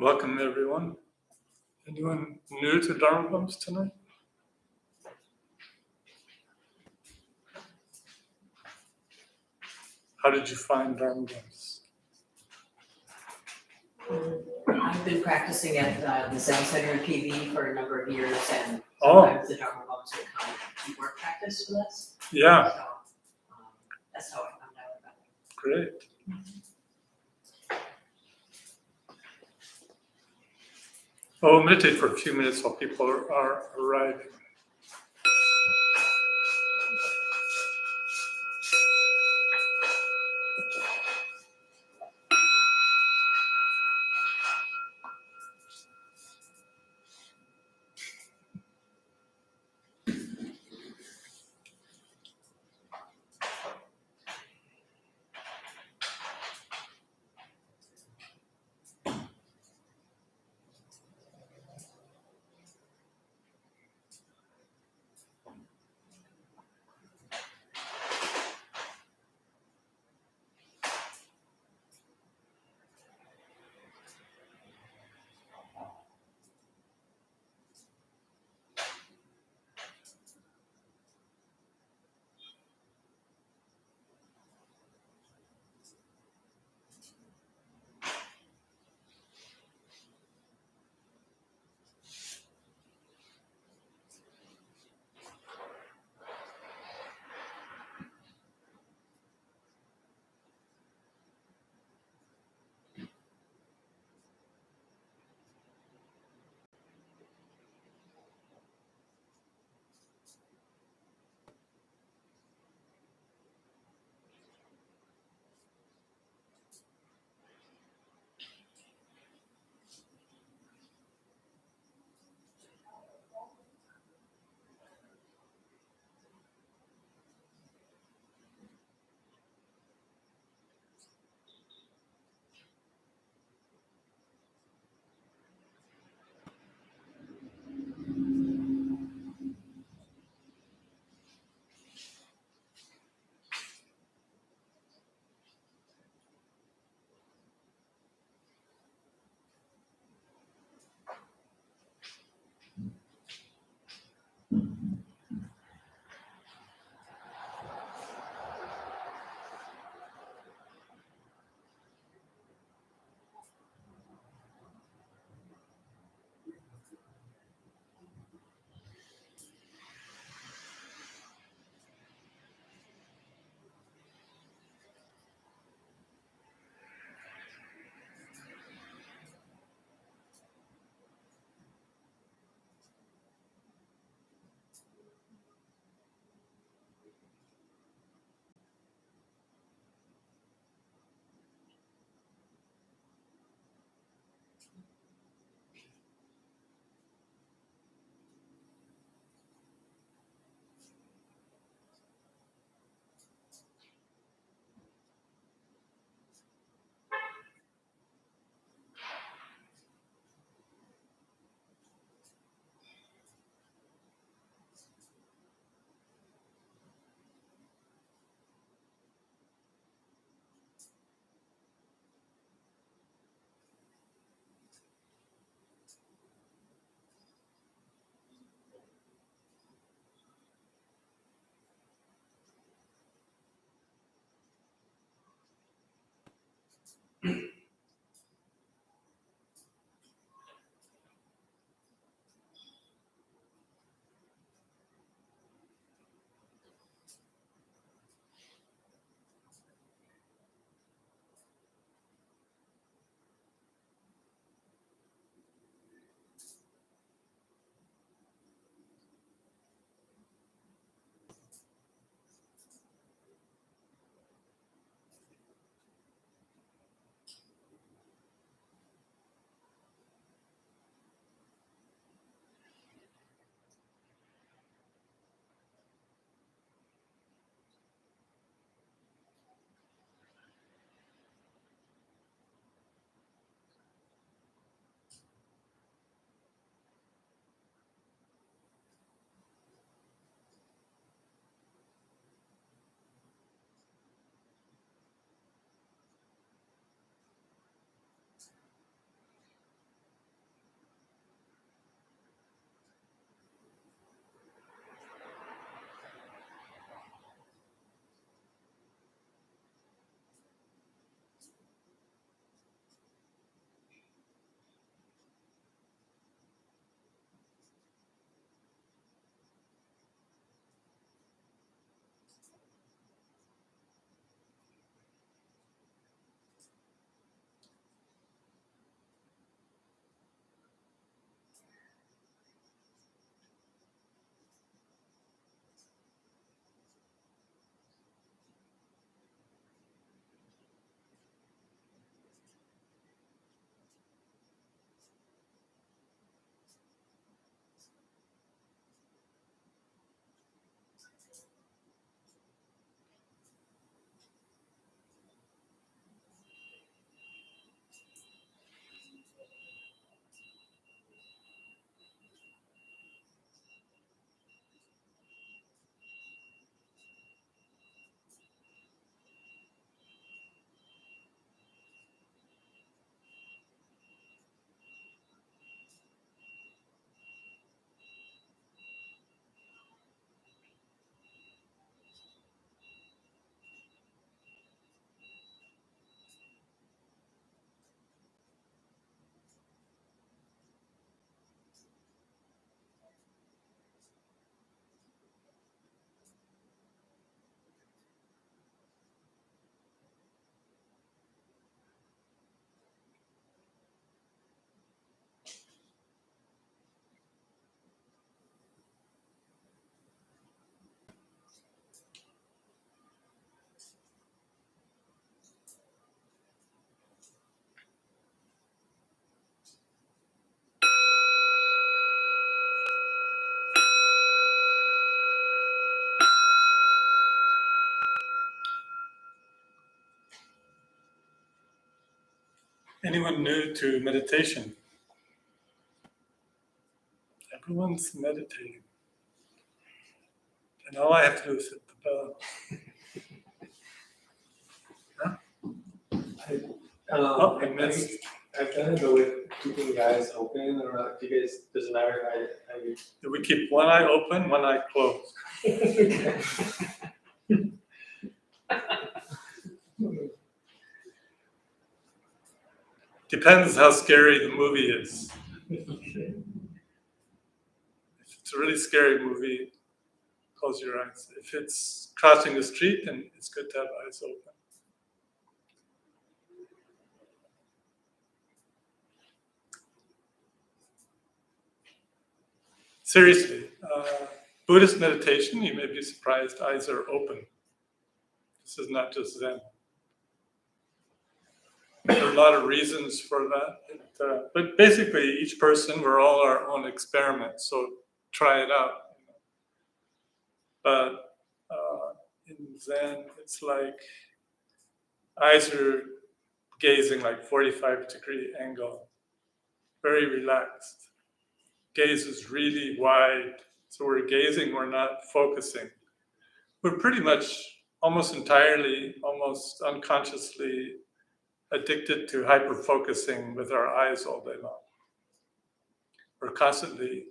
Welcome, everyone. Anyone new to Dharma Bumps tonight? How did you find Dharma Bumps? I've been practicing at the Zen Center in PV for a number of years, and Oh. sometimes the Dharma Bumps would come and work practice with us. Yeah, So that's how I found out about it. great. Well, we'll meditate for a few minutes while people are arriving. Anyone new to meditation? Everyone's meditating. And all I have to do is hit the bell. I missed. I've done it, but with keeping your eyes open, or not, do you guys, does it matter how you? Do we keep one eye open, one eye closed? Depends how scary the movie is. If it's a really scary movie, close your eyes. If it's crossing the street, then it's good to have eyes open. Seriously, Buddhist meditation, you may be surprised, eyes are open. This is not just Zen. There are a lot of reasons for that. But basically, each person, we're all our own experiment, so try it out. But in Zen, it's like eyes are gazing like 45-degree angle, very relaxed. Gaze is really wide, so we're gazing, we're not focusing. We're pretty much almost entirely, almost unconsciously addicted to hyper-focusing with our eyes all day long. We're constantly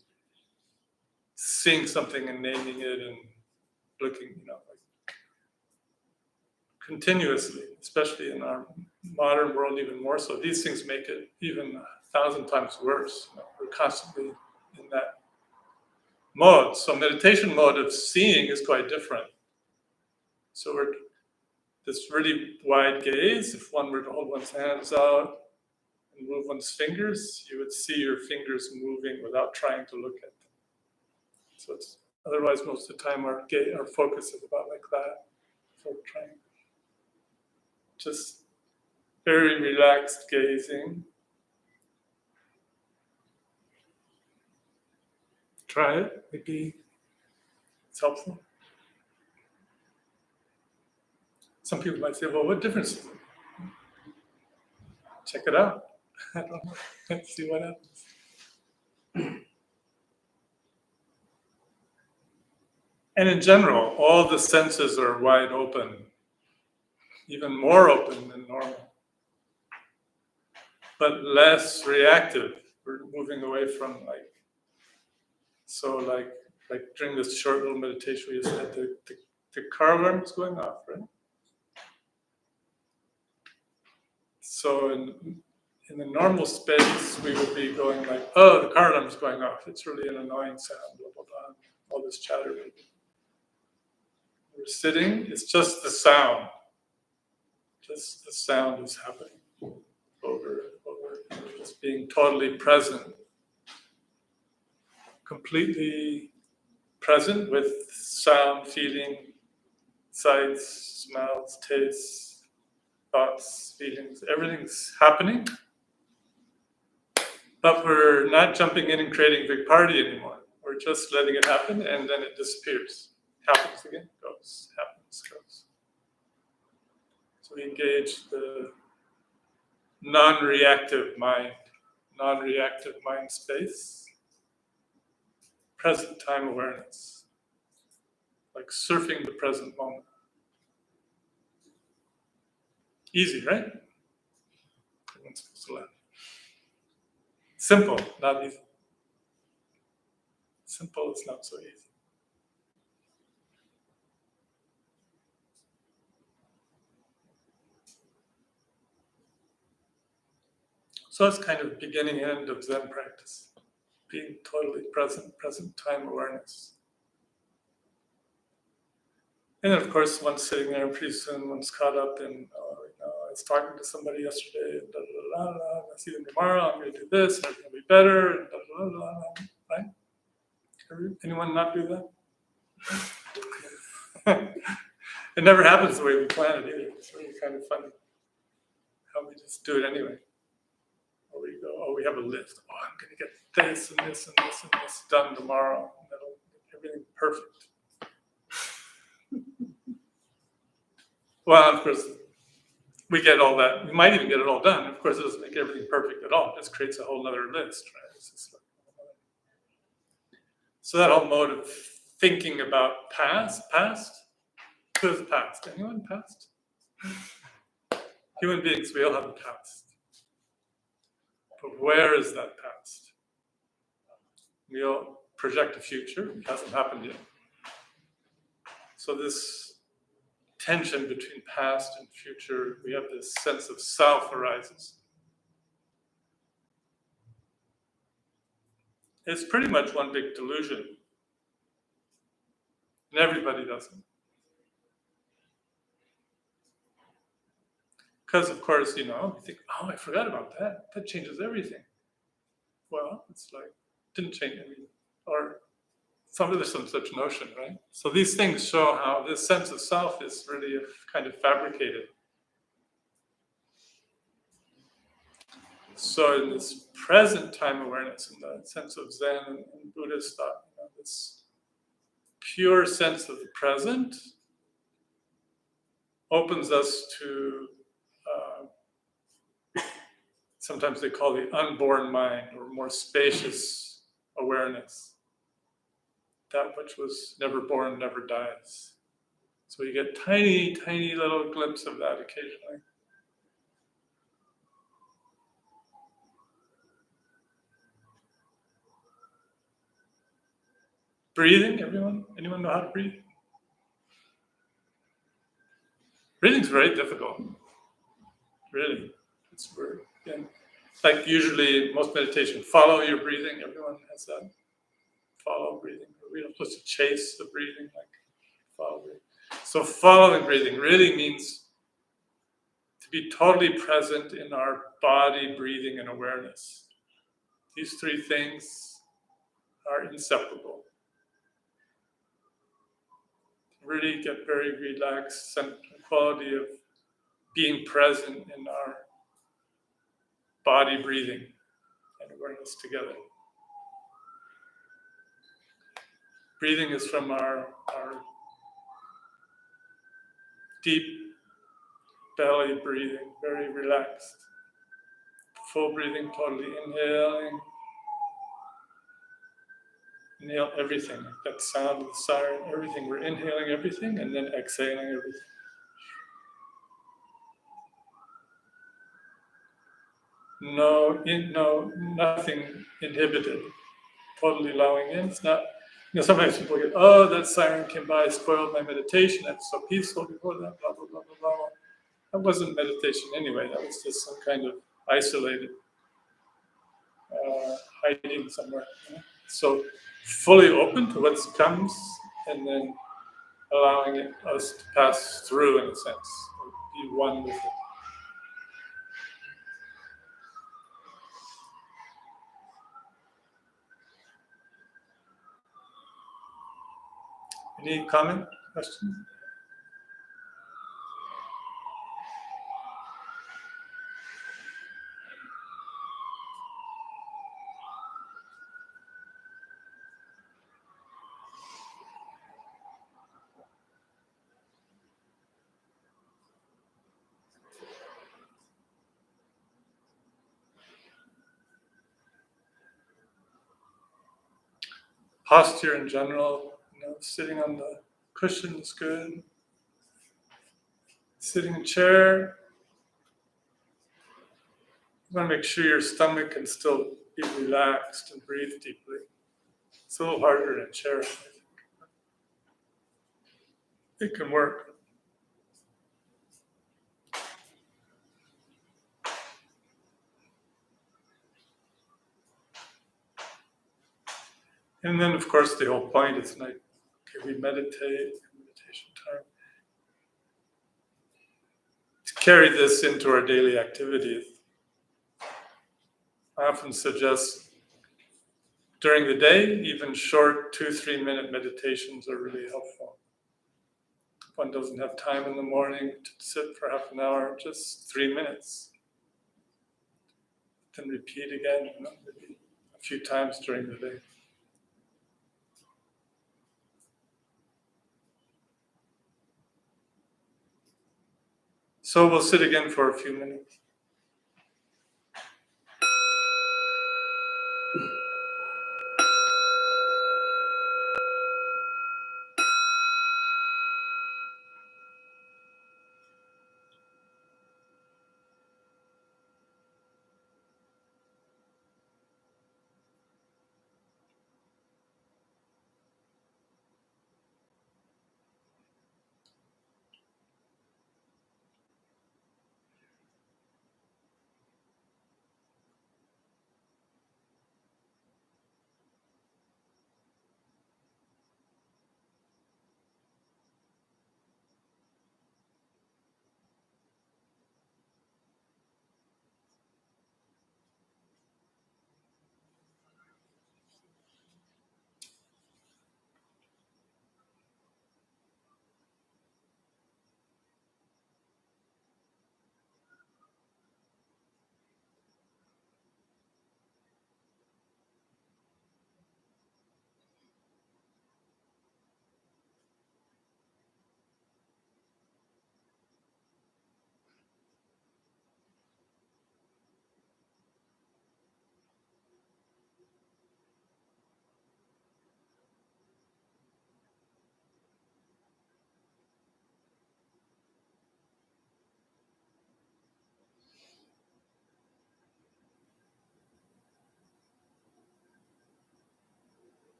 seeing something and naming it and looking, like continuously, especially in our modern world, even more so. These things make it even 1,000 times worse. We're constantly in that mode. So meditation mode of seeing is quite different. So we're this really wide gaze. If one were to hold one's hands out and move one's fingers, you would see your fingers moving without trying to look at them. So it's otherwise most of the time our focus is about like that. So we're trying just very relaxed gazing. Try it, maybe it's helpful. Some people might say, well, what difference is it? Check it out. I don't know. Let's see what happens. And in general, all the senses are wide open, even more open than normal, but less reactive. We're moving away from like during this short little meditation we just had the car alarm was going off, right? So in the normal space, we would be going like, oh, the car alarm is going off. It's really an annoying sound, blah, blah, blah. All this chatter. We're sitting, it's just the sound. Just the sound is happening over. Just being totally present. Completely present with sound, feeling, sights, smells, tastes, thoughts, feelings, everything's happening. But we're not jumping in and creating a big party anymore. We're just letting it happen and then it disappears. Happens again, goes, happens, goes. So we engage the non-reactive mind space, present time awareness, like surfing the present moment. Easy, right? Everyone's supposed to laugh. Simple, not easy. Simple is not so easy. So it's kind of beginning end of Zen practice, being totally present time awareness. And of course, one's sitting there, and pretty soon one's caught up in, I was talking to somebody yesterday, and I'll see them tomorrow, I'm going to do this, and it's going to be better, and right? Anyone not do that? It never happens the way we plan it either. It's really kind of funny how we just do it anyway. Or we go, oh, we have a list. Oh, I'm going to get this and this and this and this done tomorrow. And that'll make everything perfect. Well, of course, we get all that. We might even get it all done. Of course, it doesn't make everything perfect at all. It just creates a whole other list, right? It's just like, so that whole mode of thinking about past, who has a past? Anyone past? Human beings, we all have a past. But where is that past? We all project a future. It hasn't happened yet. So this tension between past and future, we have this sense of self arises. It's pretty much one big delusion. And everybody does it. Because, of course, you think, oh, I forgot about that. That changes everything. Well, it's like, didn't change anything. Or there's some such notion, right? So these things show how this sense of self is really kind of fabricated. So in this present time awareness, in the sense of Zen and Buddhist thought, this pure sense of the present opens us to sometimes they call the unborn mind, or more spacious awareness. That which was never born never dies. So you get tiny, tiny little glimpse of that occasionally. Breathing, everyone? Anyone know how to breathe? Breathing's very difficult. Really. It's weird. And like usually most meditation, follow your breathing. Everyone has that. Follow breathing. We're not supposed to chase the breathing, like follow breathing. So following breathing really means to be totally present in our body, breathing, and awareness. These three things are inseparable. Really get very relaxed, and the quality of being present in our body, breathing, and awareness together. Breathing is from our deep belly breathing, very relaxed. Full breathing, totally inhaling. Inhale everything, like that sound of the siren, everything. We're inhaling everything and then exhaling everything. Nothing inhibited. Totally allowing in. It's not, sometimes people get, oh, that siren came by, spoiled my meditation. That's so peaceful before that, blah, blah, blah, blah, blah. That wasn't meditation anyway. That was just some kind of isolated hiding somewhere. So fully open to what comes and then allowing us to pass through in a sense, or be one with it. Any comment, question? Posture in general, sitting on the cushion is good. Sitting in a chair, you want to make sure your stomach can still be relaxed and breathe deeply. It's a little harder in a chair, I think. It can work. And then, of course, the whole point is like, okay, we meditate, meditation time. To carry this into our daily activities, I often suggest during the day, even short 2-3 minute meditations are really helpful. If one doesn't have time in the morning to sit for half an hour, just 3 minutes. Then repeat again, maybe a few times during the day. So we'll sit again for a few minutes.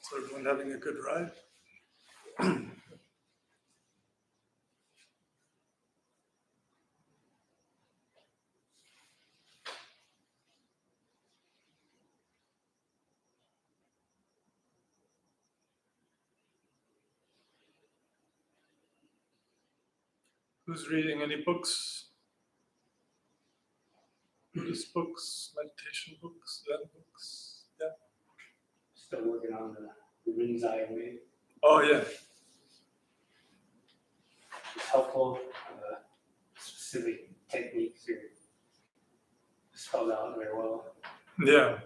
So everyone having a good ride? Who's reading any books? Buddhist books, meditation books, Zen books? Yeah. Still working on the Rinzai way. Oh yeah. It's helpful. Specific techniques are spelled out very well. Yeah.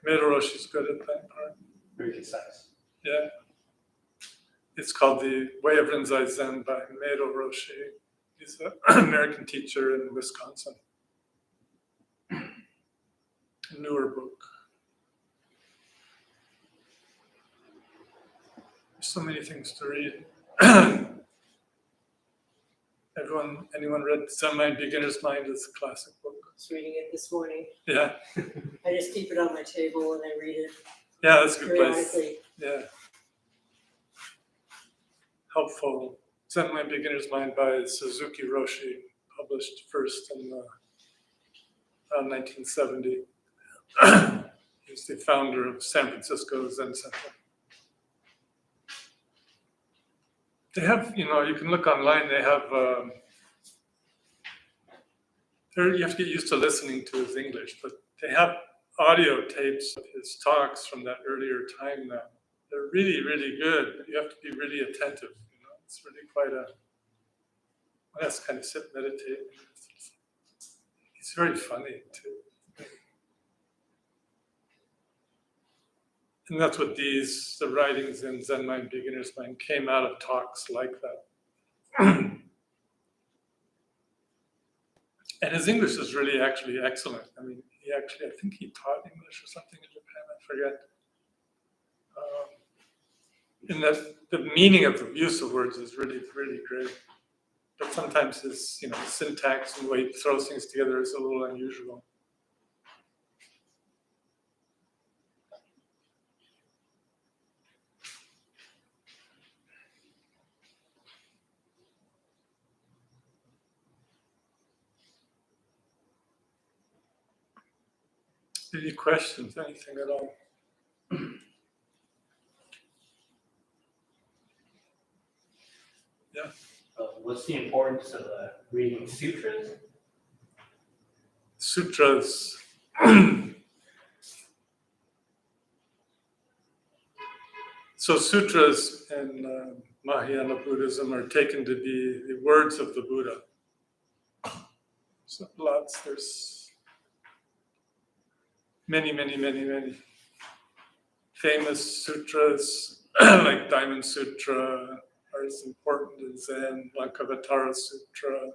Roshi's good at that part. Very concise. Yeah. It's called The Way of Rinzai Zen by Meiro Roshi. He's an American teacher in Wisconsin. A newer book. There's so many things to read. Anyone read Zen Mind, Beginner's Mind? It's a classic book. I was reading it this morning. Yeah. I just keep it on my table and I read it Yeah, that's a good place. periodically. Yeah. Helpful. Zen Mind, Beginner's Mind by Suzuki Roshi, published first in around 1970. He's the founder of San Francisco Zen Center. They have, you can look online, they have, you have to get used to listening to his English, but they have audio tapes of his talks from that earlier time now. They're really, really good, but you have to be really attentive. It's really quite one has to kind of sit and meditate. He's very funny too. And that's what the writings in Zen Mind, Beginner's Mind came out of talks like that. And his English is really actually excellent. I mean, I think he taught English or something in Japan, I forget. And that the meaning of the use of words is really, really great. But sometimes his, syntax and the way he throws things together is a little unusual. Any questions, anything at all? Yeah. What's the importance of reading sutras? Sutras. So sutras in Mahayana Buddhism are taken to be the words of the Buddha. So there's many famous sutras like Diamond Sutra are as important as Zen, Lankavatara Sutra.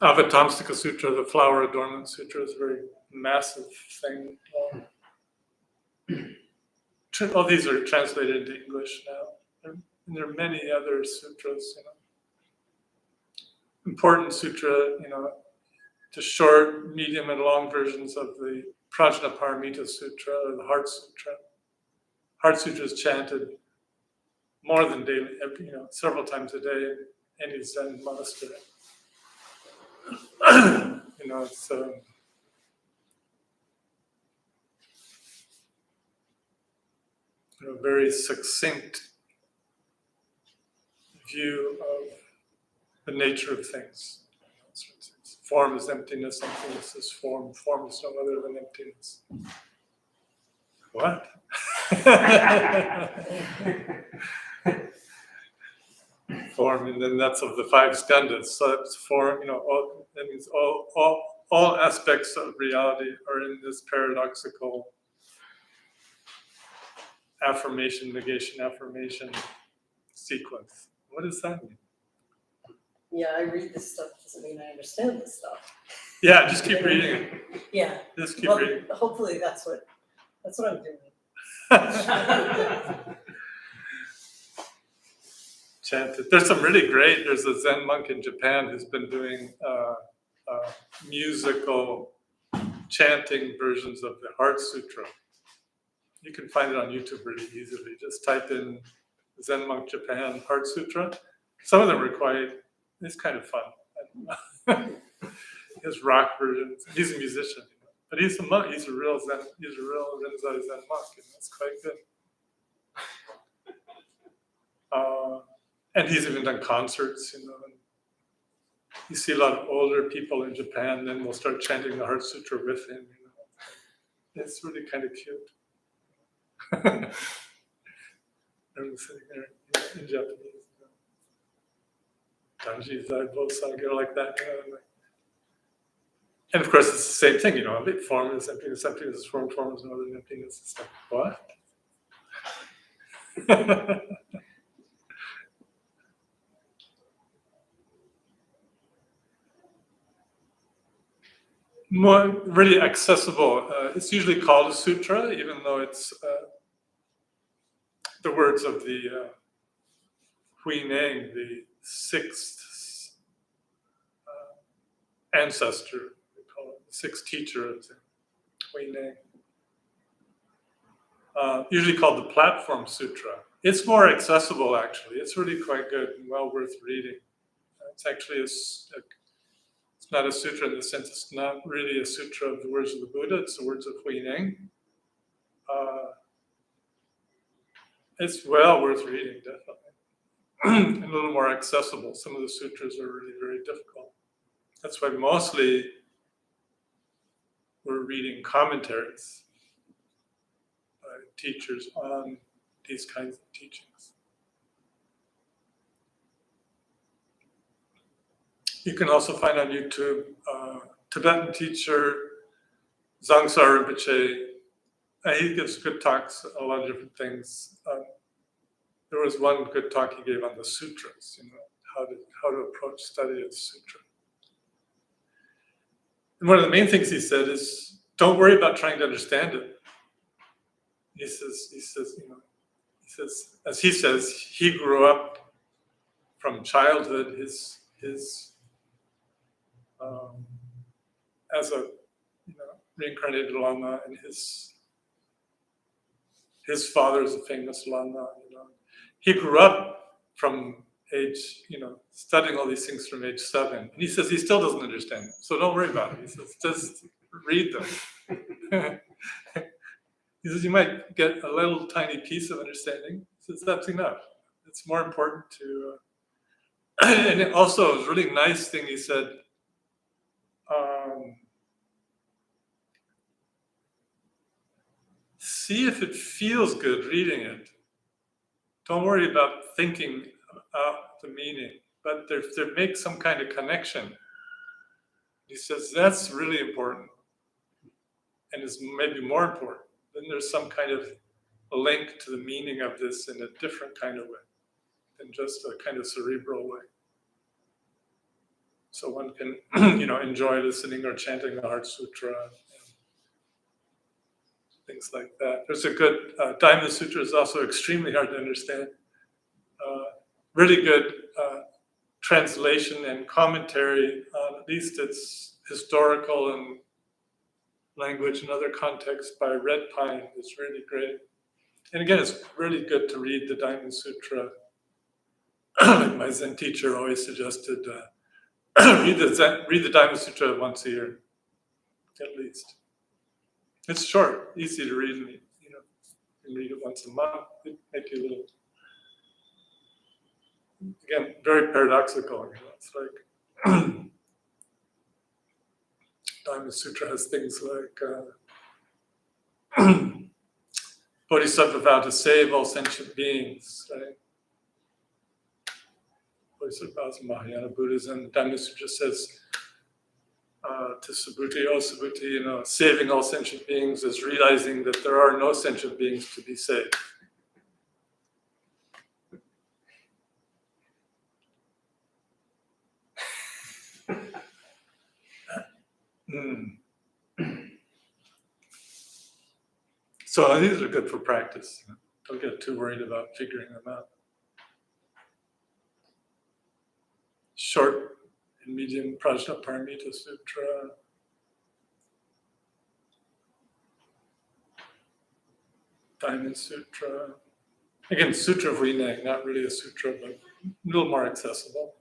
Avatamsaka Sutra, the Flower Adornment Sutra, is a very massive thing. All these are translated into English now. And there are many other sutras, Important sutra, the short, medium, and long versions of the Prajnaparamita Sutra or the Heart Sutra. Heart Sutra is chanted more than daily, several times a day in any Zen monastery. It's a very succinct view of the nature of things. Form is emptiness, emptiness is form, form is no other than emptiness. What? Form, and then that's of the five skandhas. So that's form, that means all aspects of reality are in this paradoxical affirmation, negation, affirmation sequence. What does that mean? Yeah, I read this stuff, doesn't mean I understand this stuff. Yeah, just keep reading it. Yeah, Just keep well, reading. hopefully that's what I'm doing. Chanted. There's a Zen monk in Japan who's been doing musical chanting versions of the Heart Sutra. You can find it on YouTube really easily. Just type in Zen Monk Japan Heart Sutra. Some of them are it's kind of fun. His rock versions. He's a musician, but he's a monk. He's a real Rinzai Zen monk, and that's quite good. And he's even done concerts, and you see a lot of older people in Japan, then we'll start chanting the Heart Sutra with him. It's really kind of cute. I'm sitting there in Japanese. Danji Zaibo Saga, like that. And of course, it's the same thing, formless emptiness, emptiness, form, formless, no other emptiness. It's like, what? More really accessible. It's usually called a sutra, even though it's the words of the Huineng, the sixth ancestor, we call it, the sixth teacher of Huineng. Usually called the Platform Sutra. It's more accessible, actually. It's really quite good and well worth reading. It's actually it's not a sutra in the sense it's not really a sutra of the words of the Buddha, it's the words of Huineng. It's well worth reading, definitely. And a little more accessible. Some of the sutras are really very difficult. That's why mostly we're reading commentaries by teachers on these kinds of teachings. You can also find on YouTube Tibetan teacher Zangsar Rinpoche. He gives good talks on a lot of different things. There was one good talk he gave on the sutras, how to approach study of the sutra. And one of the main things he said is, don't worry about trying to understand it. He says, as he says, he grew up from childhood, as a reincarnated Lama, and his father is a famous Lama. He grew up from age, studying all these things from age 7. And he says he still doesn't understand them, so don't worry about it. He says just read them. He says you might get a little tiny piece of understanding. He says that's enough. It's more important to. And it also, it was a really nice thing he said. See if it feels good reading it. Don't worry about thinking about the meaning, but there makes some kind of connection. He says that's really important, and is maybe more important. Then there's some kind of a link to the meaning of this in a different kind of way than just a kind of cerebral way. So one can, enjoy listening or chanting the Heart Sutra, and things like that. There's a good Diamond Sutra is also extremely hard to understand. Really good translation and commentary. At least it's historical and language and other contexts by Red Pine. It's really great. And again, it's really good to read the Diamond Sutra. My Zen teacher always suggested read the Diamond Sutra once a year, at least. It's short, easy to read, and you can read it once a month. It make you a little. Again, very paradoxical. It's like Diamond Sutra has things like Bodhisattva vow to save all sentient beings, right? Bodhisattva vows in Mahayana Buddhism. Diamond Sutra says to Subhuti, oh Subhuti, saving all sentient beings is realizing that there are no sentient beings to be saved. So these are good for practice. Don't get too worried about figuring them out. Short and medium Prajnaparamita Sutra. Diamond Sutra. Again, Sutra of Huineng, not really a sutra, but a little more accessible.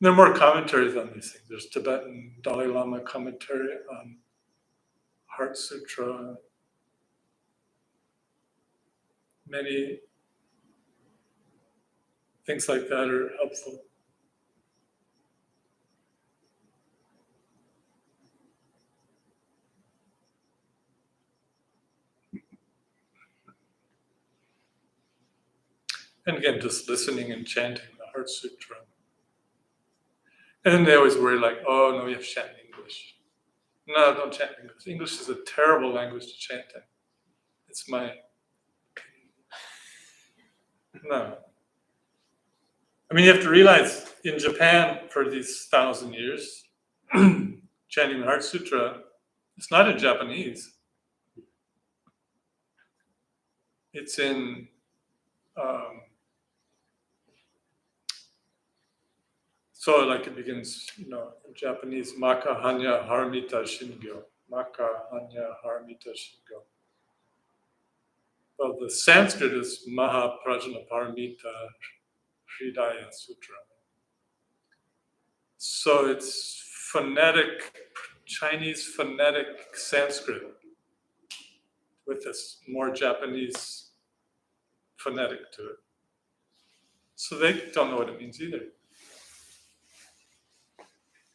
There are more commentaries on these things. There's Tibetan Dalai Lama commentary on Heart Sutra. Many things like that are helpful. And again, just listening and chanting the Heart Sutra. And then they always worry like, oh, no, you have to chant in English. No, don't chant in English. English is a terrible language to chant in. It's my... No. I mean, you have to realize in Japan for these 1,000 years, chanting the Heart Sutra, it's not in Japanese. It's in so like it begins, in Japanese, Maka Hanya Haramita Shingyo. Maka Hanya Haramita Shingyo. Well, the Sanskrit is Maha Prajna Paramita Hridaya Sutra. So it's phonetic, Chinese phonetic Sanskrit with this more Japanese phonetic to it. So they don't know what it means either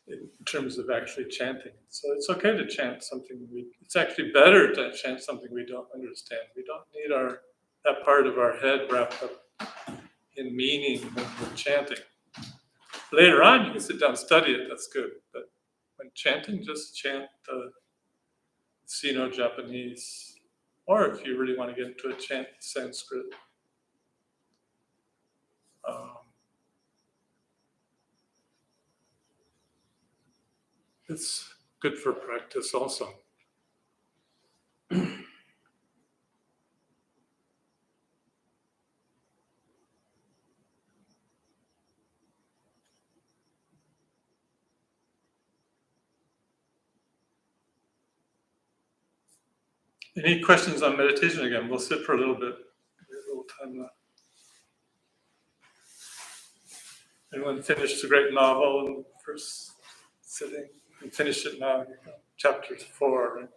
in terms of actually chanting. So it's okay to chant something it's actually better to chant something we don't understand. We don't need that part of our head wrapped up in meaning when we're chanting. Later on, you can sit down and study it, that's good. But when chanting, just chant the Sino-Japanese, or if you really want to get into it, chant Sanskrit. It's good for practice also. Any questions on meditation again? We'll sit for a little bit. We have a little time left. Anyone finished a great novel in the first sitting? You finished it now, chapter 4, right?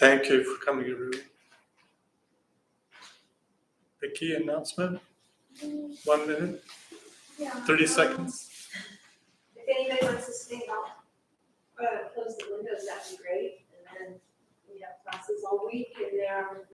Thank you for coming, Rue. The key announcement, 1 minute, Yeah. 30 seconds. If anybody wants to stay out, close the windows, that'd be great. And then we have classes all week and they're